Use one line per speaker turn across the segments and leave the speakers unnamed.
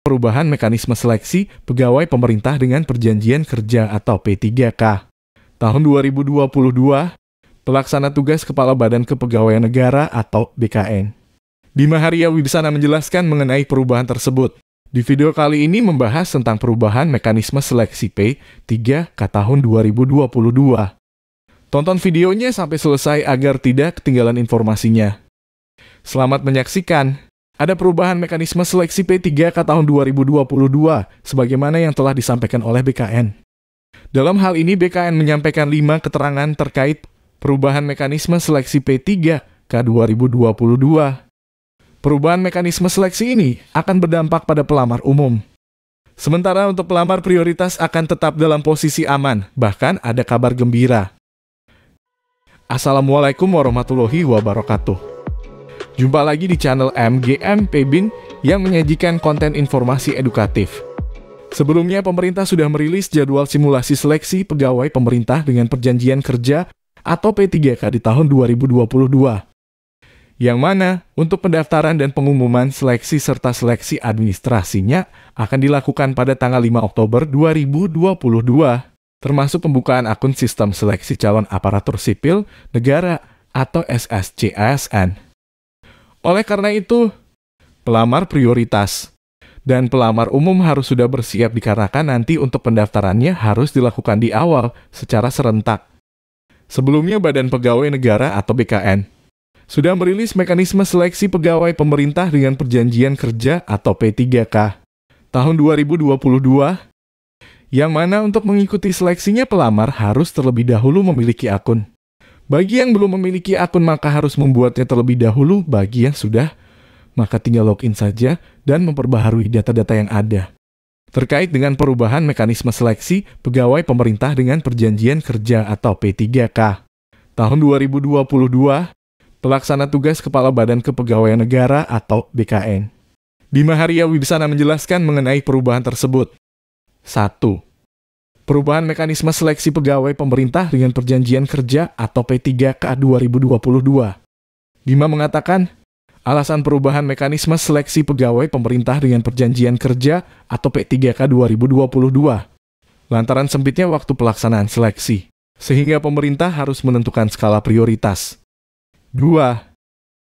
perubahan mekanisme seleksi pegawai pemerintah dengan perjanjian kerja atau P3K. Tahun 2022, Pelaksana Tugas Kepala Badan Kepegawaian Negara atau BKN. Bima Haria Wibisana menjelaskan mengenai perubahan tersebut. Di video kali ini membahas tentang perubahan mekanisme seleksi P3K tahun 2022. Tonton videonya sampai selesai agar tidak ketinggalan informasinya. Selamat menyaksikan. Ada perubahan mekanisme seleksi P3K tahun 2022, sebagaimana yang telah disampaikan oleh BKN. Dalam hal ini, BKN menyampaikan 5 keterangan terkait perubahan mekanisme seleksi P3K 2022. Perubahan mekanisme seleksi ini akan berdampak pada pelamar umum. Sementara untuk pelamar prioritas akan tetap dalam posisi aman, bahkan ada kabar gembira. Assalamualaikum warahmatullahi wabarakatuh. Jumpa lagi di channel MGM Pebin yang menyajikan konten informasi edukatif. Sebelumnya, pemerintah sudah merilis jadwal simulasi seleksi pegawai pemerintah dengan perjanjian kerja atau P3K di tahun 2022. Yang mana, untuk pendaftaran dan pengumuman seleksi serta seleksi administrasinya akan dilakukan pada tanggal 5 Oktober 2022, termasuk pembukaan akun sistem seleksi calon aparatur sipil negara atau SSCASN. Oleh karena itu, pelamar prioritas dan pelamar umum harus sudah bersiap dikarenakan nanti untuk pendaftarannya harus dilakukan di awal secara serentak. Sebelumnya Badan Pegawai Negara atau BKN sudah merilis mekanisme seleksi pegawai pemerintah dengan perjanjian kerja atau P3K tahun 2022, yang mana untuk mengikuti seleksinya pelamar harus terlebih dahulu memiliki akun. Bagi yang belum memiliki akun maka harus membuatnya terlebih dahulu, bagi yang sudah maka tinggal login saja dan memperbaharui data-data yang ada. Terkait dengan perubahan mekanisme seleksi pegawai pemerintah dengan perjanjian kerja atau P3K tahun 2022, Pelaksana Tugas Kepala Badan Kepegawaian Negara atau BKN. Bima Haria Wibisana menjelaskan mengenai perubahan tersebut. 1. Perubahan mekanisme seleksi pegawai pemerintah dengan perjanjian kerja atau P3K 2022. Bima mengatakan, alasan perubahan mekanisme seleksi pegawai pemerintah dengan perjanjian kerja atau P3K 2022 lantaran sempitnya waktu pelaksanaan seleksi, sehingga pemerintah harus menentukan skala prioritas. 2.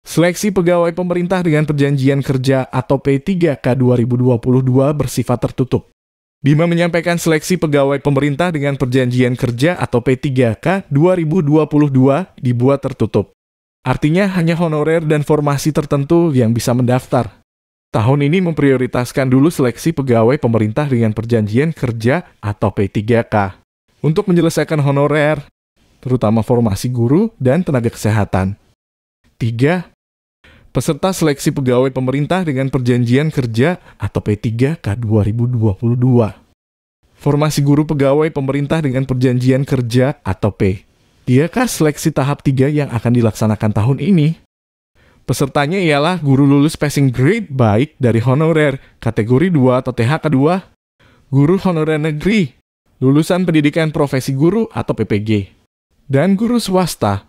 Seleksi pegawai pemerintah dengan perjanjian kerja atau P3K 2022 bersifat tertutup. Bima menyampaikan seleksi pegawai pemerintah dengan perjanjian kerja atau P3K 2022 dibuat tertutup. Artinya hanya honorer dan formasi tertentu yang bisa mendaftar. Tahun ini memprioritaskan dulu seleksi pegawai pemerintah dengan perjanjian kerja atau P3K untuk menyelesaikan honorer, terutama formasi guru dan tenaga kesehatan. 3. Peserta seleksi pegawai pemerintah dengan perjanjian kerja atau P3K 2022. Formasi guru pegawai pemerintah dengan perjanjian kerja atau P3K seleksi tahap 3 yang akan dilaksanakan tahun ini. Pesertanya ialah guru lulus passing grade baik dari honorer kategori 2 atau THK 2, guru honorer negeri, lulusan pendidikan profesi guru atau PPG, dan guru swasta.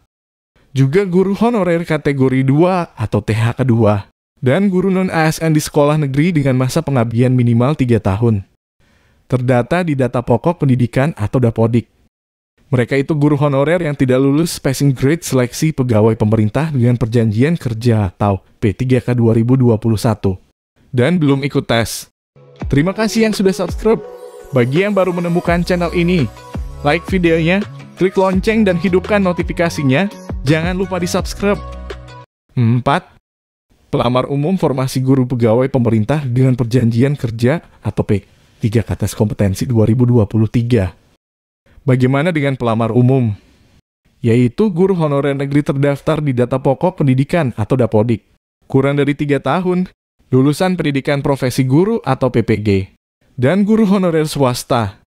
Juga guru honorer kategori 2 atau THK 2, dan guru non-ASN di sekolah negeri dengan masa pengabdian minimal 3 tahun. Terdata di data pokok pendidikan atau Dapodik. Mereka itu guru honorer yang tidak lulus passing grade seleksi pegawai pemerintah dengan perjanjian kerja atau P3K 2021, dan belum ikut tes. Terima kasih yang sudah subscribe. Bagi yang baru menemukan channel ini, like videonya, klik lonceng dan hidupkan notifikasinya. Jangan lupa di-subscribe. 4. Pelamar umum formasi guru pegawai pemerintah dengan perjanjian kerja atau P3K tes kompetensi 2023. Bagaimana dengan pelamar umum? Yaitu guru honorer negeri terdaftar di data pokok pendidikan atau Dapodik, kurang dari 3 tahun, lulusan pendidikan profesi guru atau PPG, dan guru honorer swasta.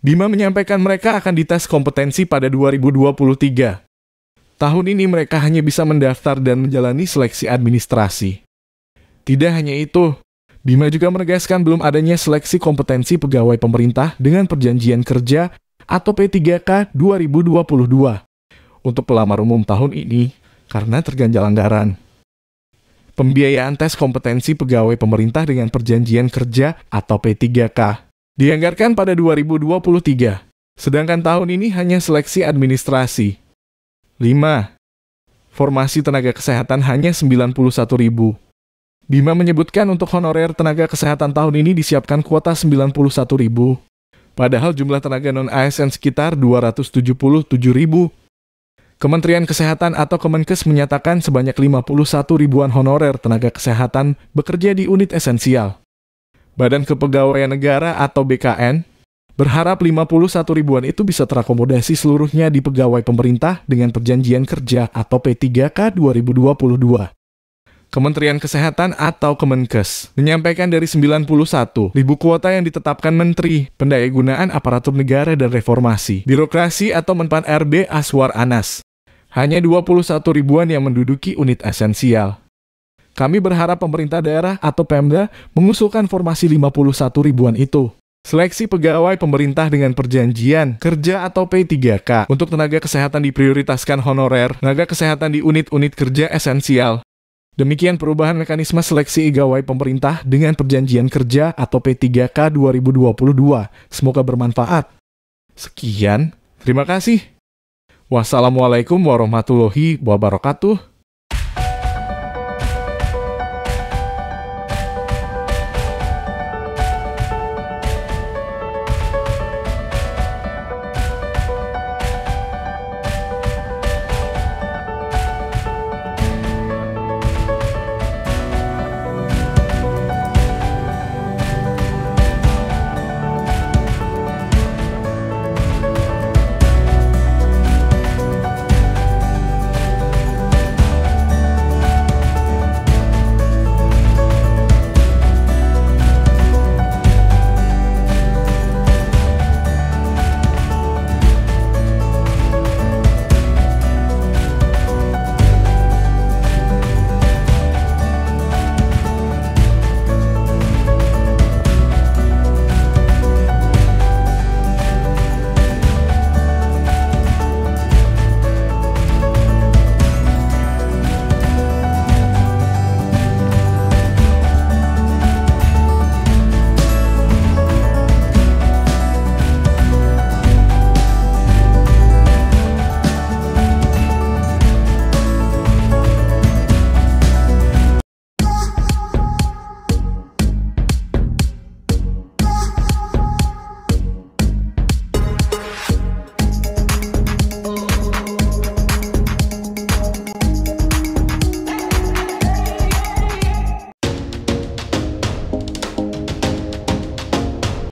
Bima menyampaikan mereka akan dites kompetensi pada 2023. Tahun ini mereka hanya bisa mendaftar dan menjalani seleksi administrasi. Tidak hanya itu, Bima juga menegaskan belum adanya seleksi kompetensi pegawai pemerintah dengan perjanjian kerja atau P3K 2022 untuk pelamar umum tahun ini karena terganjal anggaran. pembiayaan tes kompetensi pegawai pemerintah dengan perjanjian kerja atau P3K dianggarkan pada 2023, sedangkan tahun ini hanya seleksi administrasi. 5. Formasi tenaga kesehatan hanya 91.000. Bima menyebutkan untuk honorer tenaga kesehatan tahun ini disiapkan kuota 91.000, padahal jumlah tenaga non-ASN sekitar 277.000. Kementerian Kesehatan atau Kemenkes menyatakan sebanyak 51 ribuan honorer tenaga kesehatan bekerja di unit esensial. Badan Kepegawaian Negara atau BKN berharap 51 ribuan itu bisa terakomodasi seluruhnya di pegawai pemerintah dengan perjanjian kerja atau P3K 2022. Kementerian Kesehatan atau Kemenkes menyampaikan dari 91 ribu kuota yang ditetapkan Menteri Pendayagunaan Aparatur Negara dan Reformasi Birokrasi atau Menpan RB Aswar Anas, hanya 21 ribuan yang menduduki unit esensial. Kami berharap pemerintah daerah atau Pemda mengusulkan formasi 51 ribuan itu. Seleksi pegawai pemerintah dengan perjanjian kerja atau P3K untuk tenaga kesehatan diprioritaskan honorer, tenaga kesehatan di unit-unit kerja esensial. Demikian perubahan mekanisme seleksi pegawai pemerintah dengan perjanjian kerja atau P3K 2022. Semoga bermanfaat. Sekian, terima kasih. Wassalamualaikum warahmatullahi wabarakatuh.